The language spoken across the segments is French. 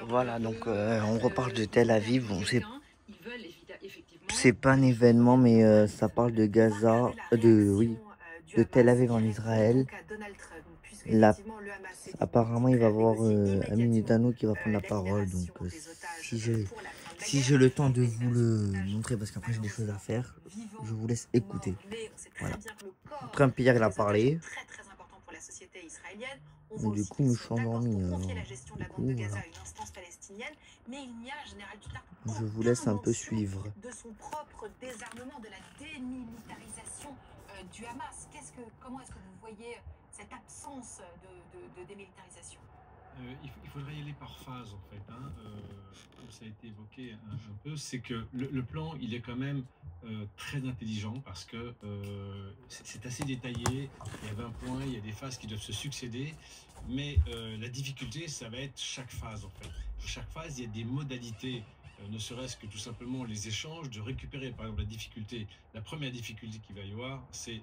Voilà, donc on reparle de Tel Aviv. Bon, c'est pas un événement, mais ça parle de Gaza, de Tel Aviv en Israël. Là, apparemment, il va y avoir Amin Netanyahu qui va prendre la parole. Donc, si j'ai le temps de vous le montrer, parce qu'après j'ai des choses à faire, je vous laisse écouter. Voilà. Trump hier, il a parlé. Mais du coup, je me suis endormi. Voilà. Je vous laisse un peu suivre. De son propre désarmement, de la démilitarisation du Hamas. Comment est-ce que vous voyez cette absence de démilitarisation? Il faudrait y aller par phase en fait, hein. Comme ça a été évoqué un peu, c'est que le plan il est quand même très intelligent parce que c'est assez détaillé, il y a 20 points, il y a des phases qui doivent se succéder, mais la difficulté ça va être chaque phase en fait. Chaque phase il y a des modalités, ne serait-ce que tout simplement les échanges, de récupérer par exemple la première difficulté qu'il va y avoir, c'est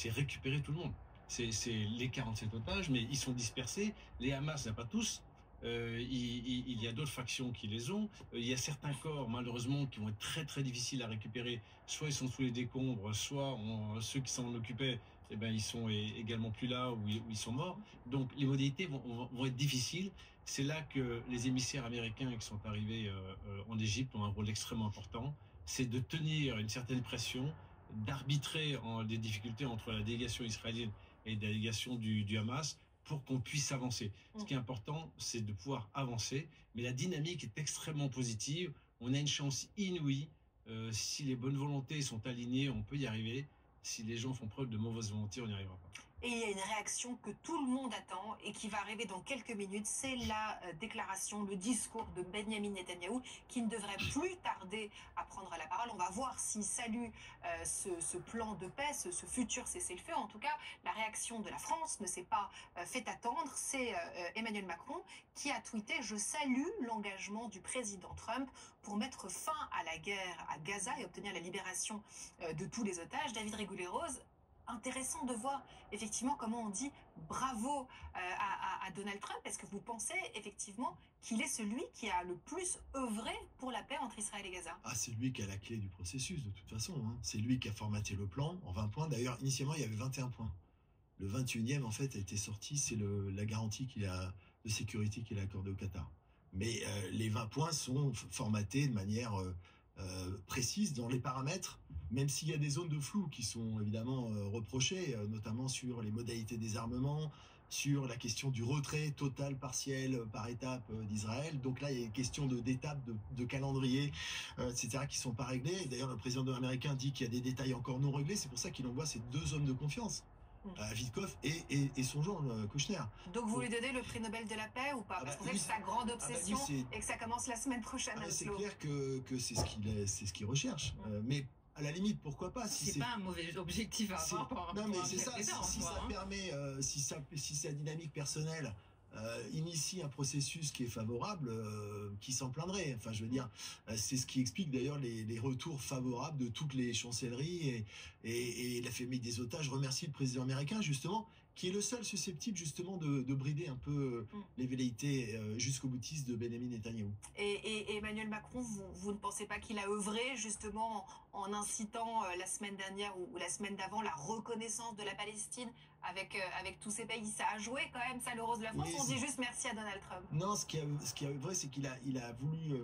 récupérer tout le monde. C'est les 47 otages, mais ils sont dispersés. Les Hamas n'a pas tous. Il y a d'autres factions qui les ont. Il y a certains corps, malheureusement, qui vont être très très difficiles à récupérer. Soit ils sont sous les décombres, soit ceux qui s'en occupaient, eh ben, ils sont également plus là ou ils sont morts. Donc les modalités vont être difficiles. C'est là que les émissaires américains qui sont arrivés en Égypte ont un rôle extrêmement important. C'est de tenir une certaine pression, d'arbitrer des difficultés entre la délégation israélienne et la délégation du Hamas pour qu'on puisse avancer. Ce qui est important, c'est de pouvoir avancer, mais la dynamique est extrêmement positive. On a une chance inouïe. Si les bonnes volontés sont alignées, on peut y arriver. Si les gens font preuve de mauvaise volonté, on n'y arrivera pas. Et il y a une réaction que tout le monde attend et qui va arriver dans quelques minutes, c'est la déclaration, le discours de Benyamin Netanyahou qui ne devrait plus tarder à prendre la parole. On va voir s'il salue ce plan de paix, ce futur cessez-le-feu. En tout cas, la réaction de la France ne s'est pas fait attendre. C'est Emmanuel Macron qui a tweeté « Je salue l'engagement du président Trump pour mettre fin à la guerre à Gaza et obtenir la libération de tous les otages ». David Rigoulet-Rose, intéressant de voir effectivement comment on dit bravo à Donald Trump. Est-ce que vous pensez effectivement qu'il est celui qui a le plus œuvré pour la paix entre Israël et Gaza? Ah, c'est lui qui a la clé du processus de toute façon, hein. C'est lui qui a formaté le plan en 20 points. D'ailleurs, initialement, il y avait 21 points. Le 21e, en fait, a été sorti. C'est la garantie de sécurité qu'il a accordée au Qatar. Mais les 20 points sont formatés de manière précise dans les paramètres, même s'il y a des zones de flou qui sont évidemment reprochées, notamment sur les modalités des armements, sur la question du retrait total, partiel, par étape d'Israël. Donc là, il y a une question d'étapes, de calendrier, etc., qui ne sont pas réglées. D'ailleurs, le président américain dit qu'il y a des détails encore non réglés. C'est pour ça qu'il envoie ces deux hommes de confiance, Witkoff et son genre Kouchner. Donc vous lui donnez le prix Nobel de la paix ou pas? Parce qu'on sait que c'est sa grande obsession et que ça commence la semaine prochaine. C'est clair que c'est ce qu'il recherche. Mais à la limite, pourquoi pas? C'est pas un mauvais objectif à avoir. Non, mais c'est ça. Si ça permet, si sa dynamique personnelle initie un processus qui est favorable, qui s'en plaindrait. Enfin, je veux dire, c'est ce qui explique d'ailleurs les retours favorables de toutes les chancelleries et la famille des otages remercie le président américain justement, qui est le seul susceptible justement de brider un peu les velléités jusqu'au boutiste de Benjamin Netanyahou. Et Emmanuel Macron, vous ne pensez pas qu'il a œuvré justement en incitant la semaine dernière ou la semaine d'avant la reconnaissance de la Palestine avec tous ces pays? Ça a joué quand même, ça, le rose de la France. Oui, on dit juste merci à Donald Trump. Non, ce qui est vrai, c'est qu'il a voulu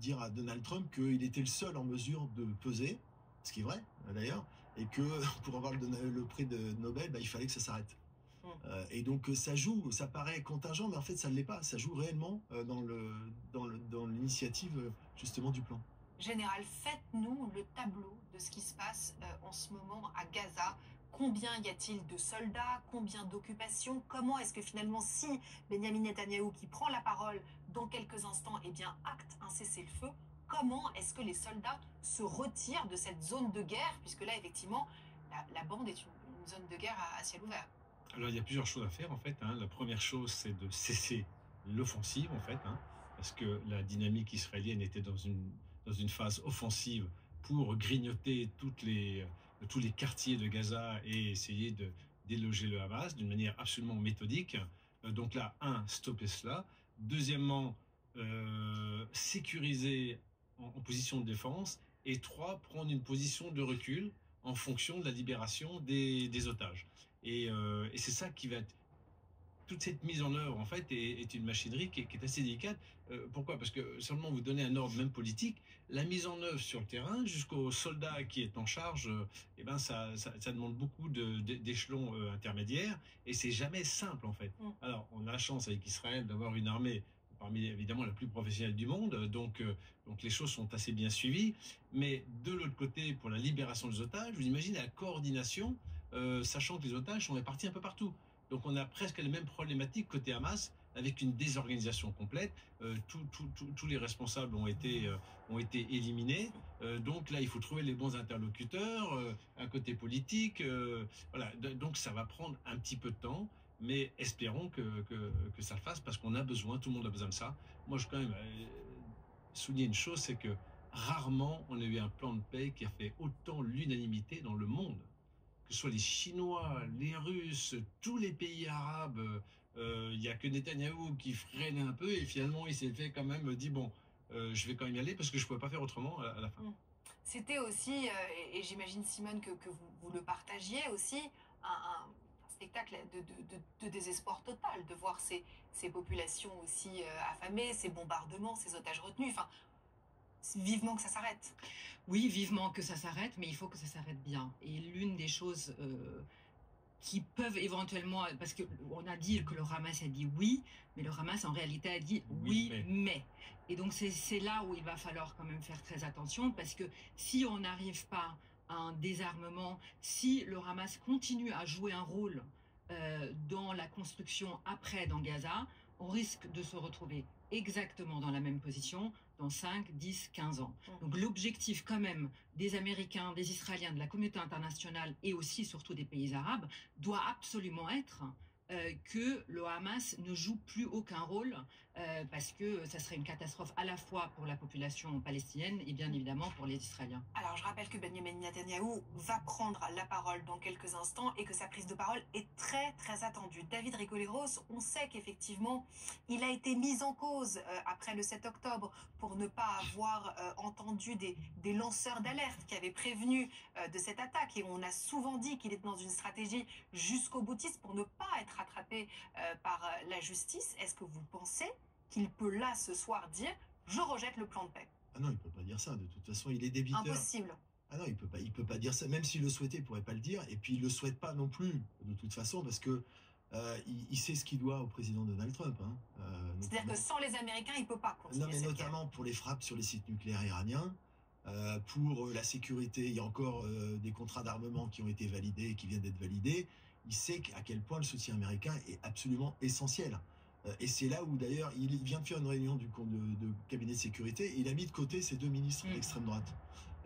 dire à Donald Trump qu'il était le seul en mesure de peser, ce qui est vrai d'ailleurs, et que pour avoir le prix de Nobel, il fallait que ça s'arrête. Et donc ça joue, ça paraît contingent, mais en fait ça ne l'est pas. Ça joue réellement dans l'initiative justement du plan. Général, faites-nous le tableau de ce qui se passe en ce moment à Gaza. Combien y a-t-il de soldats? Combien d'occupations? Comment est-ce que finalement, si Benyamin Netanyahou, qui prend la parole dans quelques instants, acte un cessez-le-feu, comment est-ce que les soldats se retirent de cette zone de guerre? Puisque là, effectivement, la bande est une zone de guerre à ciel ouvert. Alors, il y a plusieurs choses à faire, en fait, hein. La première chose, c'est de cesser l'offensive, en fait, hein, parce que la dynamique israélienne était dans une phase offensive pour grignoter tous les quartiers de Gaza et essayer de déloger le Hamas d'une manière absolument méthodique. Donc là, stopper cela. Deuxièmement, sécuriser en position de défense. Et 3, prendre une position de recul en fonction de la libération des otages. Et c'est ça qui va être... Toute cette mise en œuvre, en fait, est une machinerie qui est assez délicate. Pourquoi? Parce que seulement vous donnez un ordre, même politique, la mise en œuvre sur le terrain, jusqu'au soldat qui est en charge, eh ben ça demande beaucoup d'échelons intermédiaires, et c'est jamais simple, en fait. Alors, on a la chance avec Israël d'avoir une armée parmi évidemment la plus professionnelle du monde, donc les choses sont assez bien suivies. Mais de l'autre côté, pour la libération des otages, vous imaginez la coordination, sachant que les otages sont répartis un peu partout. Donc on a presque les mêmes problématiques côté Hamas, avec une désorganisation complète. Tous les responsables ont été éliminés. Donc là, il faut trouver les bons interlocuteurs, un côté politique. Voilà. Donc ça va prendre un petit peu de temps, mais espérons que ça le fasse, parce qu'on a besoin, tout le monde a besoin de ça. Moi, je veux quand même souligner une chose, c'est que rarement on a eu un plan de paix qui a fait autant l'unanimité dans le monde. Que ce soit les Chinois, les Russes, tous les pays arabes, il n'y a que Netanyahou qui freinait un peu, et finalement il s'est fait quand même dit bon, je vais quand même y aller parce que je ne pouvais pas faire autrement à la fin. C'était aussi, et j'imagine Simone que vous le partagiez aussi, un spectacle de désespoir total, de voir ces populations aussi affamées, ces bombardements, ces otages retenus. Enfin, vivement que ça s'arrête. Oui, vivement que ça s'arrête, mais il faut que ça s'arrête bien. Et l'une des choses qui peuvent éventuellement... Parce qu'on a dit que le Hamas a dit oui, mais le Hamas en réalité a dit oui, mais. Et donc c'est là où il va falloir quand même faire très attention, parce que si on n'arrive pas à un désarmement, si le Hamas continue à jouer un rôle dans la construction après dans Gaza, on risque de se retrouver exactement dans la même position dans 5, 10, 15 ans. Donc l'objectif quand même des Américains, des Israéliens, de la communauté internationale et aussi surtout des pays arabes doit absolument être que le Hamas ne joue plus aucun rôle, parce que ça serait une catastrophe à la fois pour la population palestinienne et bien évidemment pour les Israéliens. Alors je rappelle que Benjamin Netanyahou va prendre la parole dans quelques instants et que sa prise de parole est très très attendue. David Rigoleros, on sait qu'effectivement il a été mis en cause après le 7 octobre pour ne pas avoir entendu des lanceurs d'alerte qui avaient prévenu de cette attaque, et on a souvent dit qu'il était dans une stratégie jusqu'au boutiste pour ne pas être rattrapé par la justice. Est-ce que vous pensez qu'il peut là ce soir dire je rejette le plan de paix? Ah non, il peut pas dire ça. De toute façon, il est débiteur. Impossible. Ah non, il peut pas dire ça. Même s'il le souhaitait, il pourrait pas le dire. Et puis il le souhaite pas non plus, de toute façon, parce que il sait ce qu'il doit au président Donald Trump. Hein. C'est-à-dire que sans les Américains, il peut pas continuer. Non, mais notamment pour les frappes sur les sites nucléaires iraniens, pour la sécurité. Il y a encore des contrats d'armement qui ont été validés et qui viennent d'être validés. Il sait à quel point le soutien américain est absolument essentiel. Et c'est là où d'ailleurs il vient de faire une réunion de cabinet de sécurité, et il a mis de côté ces deux ministres d'extrême droite,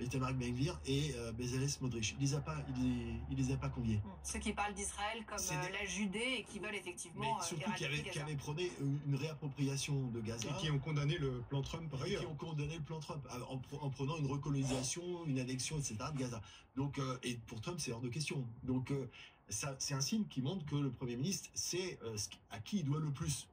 Itamar Ben-Gvir et Bezalel Smotrich. Il les a pas conviés. Ceux qui parlent d'Israël comme la Judée et qui veulent effectivement mais surtout qui avaient prôné une réappropriation de Gaza. Et qui ont condamné le plan Trump par ailleurs. Qui ont condamné le plan Trump en prenant une recolonisation, une annexion, etc. de Gaza. Donc, et pour Trump, c'est hors de question. Donc, c'est un signe qui montre que le Premier ministre sait à qui il doit le plus.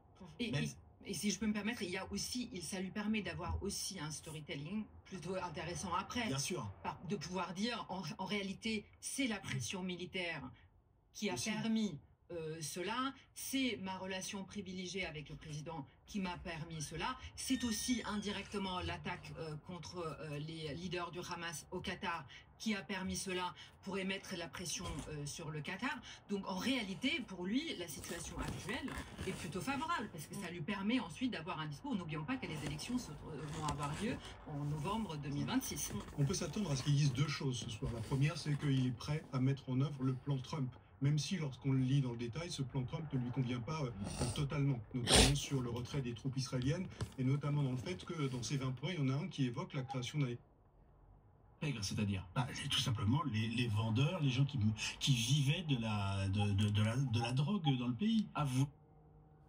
Et si je peux me permettre, il y a aussi, ça lui permet d'avoir aussi un storytelling plutôt intéressant après. Bien sûr. De pouvoir dire, en réalité, c'est la pression militaire qui a permis cela, c'est ma relation privilégiée avec le président qui m'a permis cela, c'est aussi indirectement l'attaque contre les leaders du Hamas au Qatar qui a permis cela pour émettre la pression sur le Qatar. Donc en réalité, pour lui, la situation actuelle est plutôt favorable parce que ça lui permet ensuite d'avoir un discours. N'oublions pas que les élections vont avoir lieu en novembre 2026. On peut s'attendre à ce qu'il dise deux choses ce soir. La première, c'est qu'il est prêt à mettre en œuvre le plan Trump. Même si, lorsqu'on le lit dans le détail, ce plan Trump ne lui convient pas totalement, notamment sur le retrait des troupes israéliennes, et notamment dans le fait que dans ces 20 points, il y en a un qui évoque la création d'un... C'est-à-dire c'est tout simplement les vendeurs, les gens qui vivaient de la drogue dans le pays.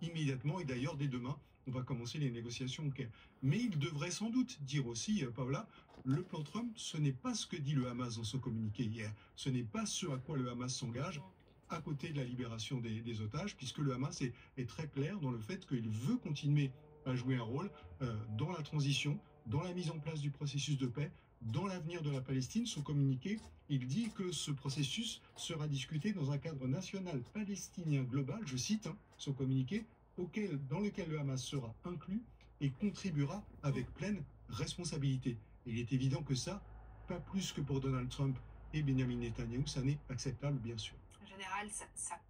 Immédiatement, et d'ailleurs, dès demain, on va commencer les négociations au Caire. Mais il devrait sans doute dire aussi, Paola, le plan Trump, ce n'est pas ce que dit le Hamas dans son communiqué hier. Ce n'est pas ce à quoi le Hamas s'engage. à côté de la libération des otages, puisque le Hamas est très clair dans le fait qu'il veut continuer à jouer un rôle dans la transition, dans la mise en place du processus de paix, dans l'avenir de la Palestine. Son communiqué, il dit que ce processus sera discuté dans un cadre national palestinien global, je cite son communiqué, dans lequel le Hamas sera inclus et contribuera avec pleine responsabilité. Et il est évident que ça, pas plus que pour Donald Trump et Benjamin Netanyahou, ça n'est acceptable, bien sûr. En général,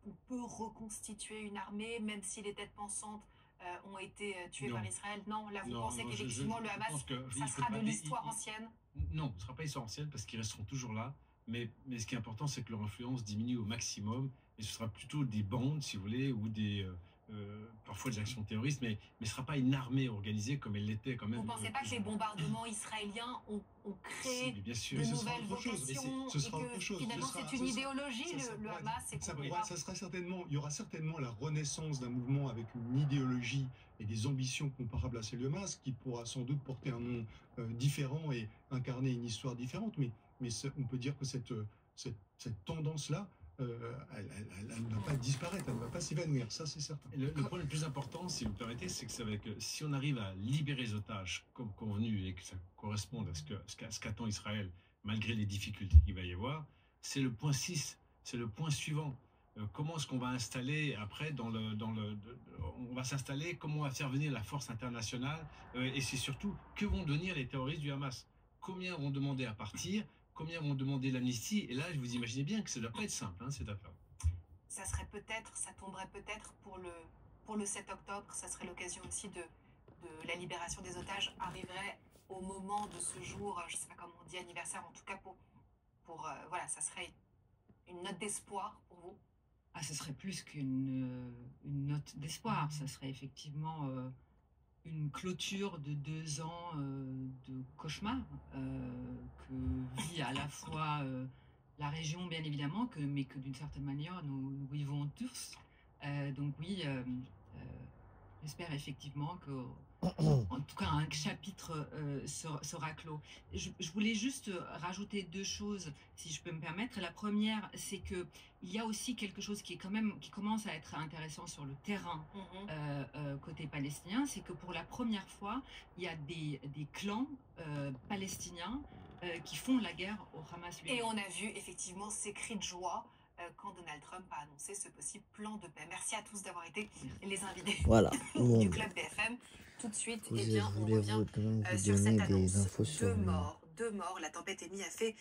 on peut reconstituer une armée, même si les têtes pensantes ont été tuées par Israël. Non, là, vous pensez qu'effectivement, le Hamas, ça sera de l'histoire ancienne? Non, ce ne sera pas histoire ancienne, parce qu'ils resteront toujours là. Mais ce qui est important, c'est que leur influence diminue au maximum. Et ce sera plutôt des bandes, si vous voulez, ou parfois des actions terroristes, mais ce ne sera pas une armée organisée comme elle l'était quand même. Vous ne pensez pas que les bombardements israéliens ont créé bien sûr, de nouvelles vocations ce sera autre chose. Finalement, c'est une idéologie, le Hamas. Ça sera certainement, il y aura certainement la renaissance d'un mouvement avec une idéologie et des ambitions comparables à celle du Hamas, qui pourra sans doute porter un nom différent et incarner une histoire différente. Mais on peut dire que cette tendance-là, elle ne va pas disparaître, elle ne va pas s'évanouir, ça c'est certain. Le point le plus important, si vous me permettez, c'est que si on arrive à libérer les otages comme convenu et que ça corresponde à ce qu'attend Israël, malgré les difficultés qu'il va y avoir, c'est le point 6, c'est le point suivant. Comment est-ce qu'on va installer après on va s'installer, comment on va faire venir la force internationale et c'est surtout que vont devenir les terroristes du Hamas? Combien vont demander à partir? Combien vont demander l'amnistie? Et là, vous imaginez bien que ça ne doit pas être simple, cette affaire. Ça tomberait peut-être pour le 7 octobre, ça serait l'occasion aussi de la libération des otages, arriverait au moment de ce jour, je ne sais pas comment on dit, anniversaire, en tout cas voilà, ça serait une note d'espoir pour vous? Ah, ce serait plus qu'une note d'espoir, ça serait effectivement une clôture de 2 ans de cauchemar que vit à la fois la région, bien évidemment, mais que d'une certaine manière nous vivons tous. Donc oui, j'espère effectivement que, en tout cas, un chapitre sera clos. Je voulais juste rajouter 2 choses, si je peux me permettre. La première, c'est que il y a aussi quelque chose qui commence à être intéressant sur le terrain côté palestinien, c'est que pour la première fois, il y a des clans palestiniens qui font la guerre au Hamas lui-même. Et on a vu effectivement ces cris de joie quand Donald Trump a annoncé ce possible plan de paix. Merci à tous d'avoir été les invités du Club BFM. Tout de suite, on revient sur cette annonce. 2 morts. La tempête Amy a fait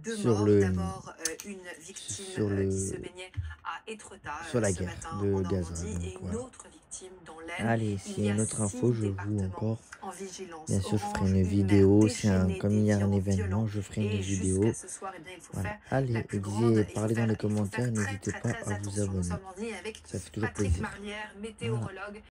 2 morts. D'abord, une victime qui se baignait à Étretat ce matin en Normandie et une autre victime dans l'Aisne. Allez, s'il y a une autre info, je vous encore. Bien sûr, je ferai une vidéo. Comme il y a un événement, je ferai une vidéo. Voilà. Allez, parlez dans les commentaires. N'hésitez pas à vous abonner. Ça fait toujours plaisir. Patrick Marlière, météorologue.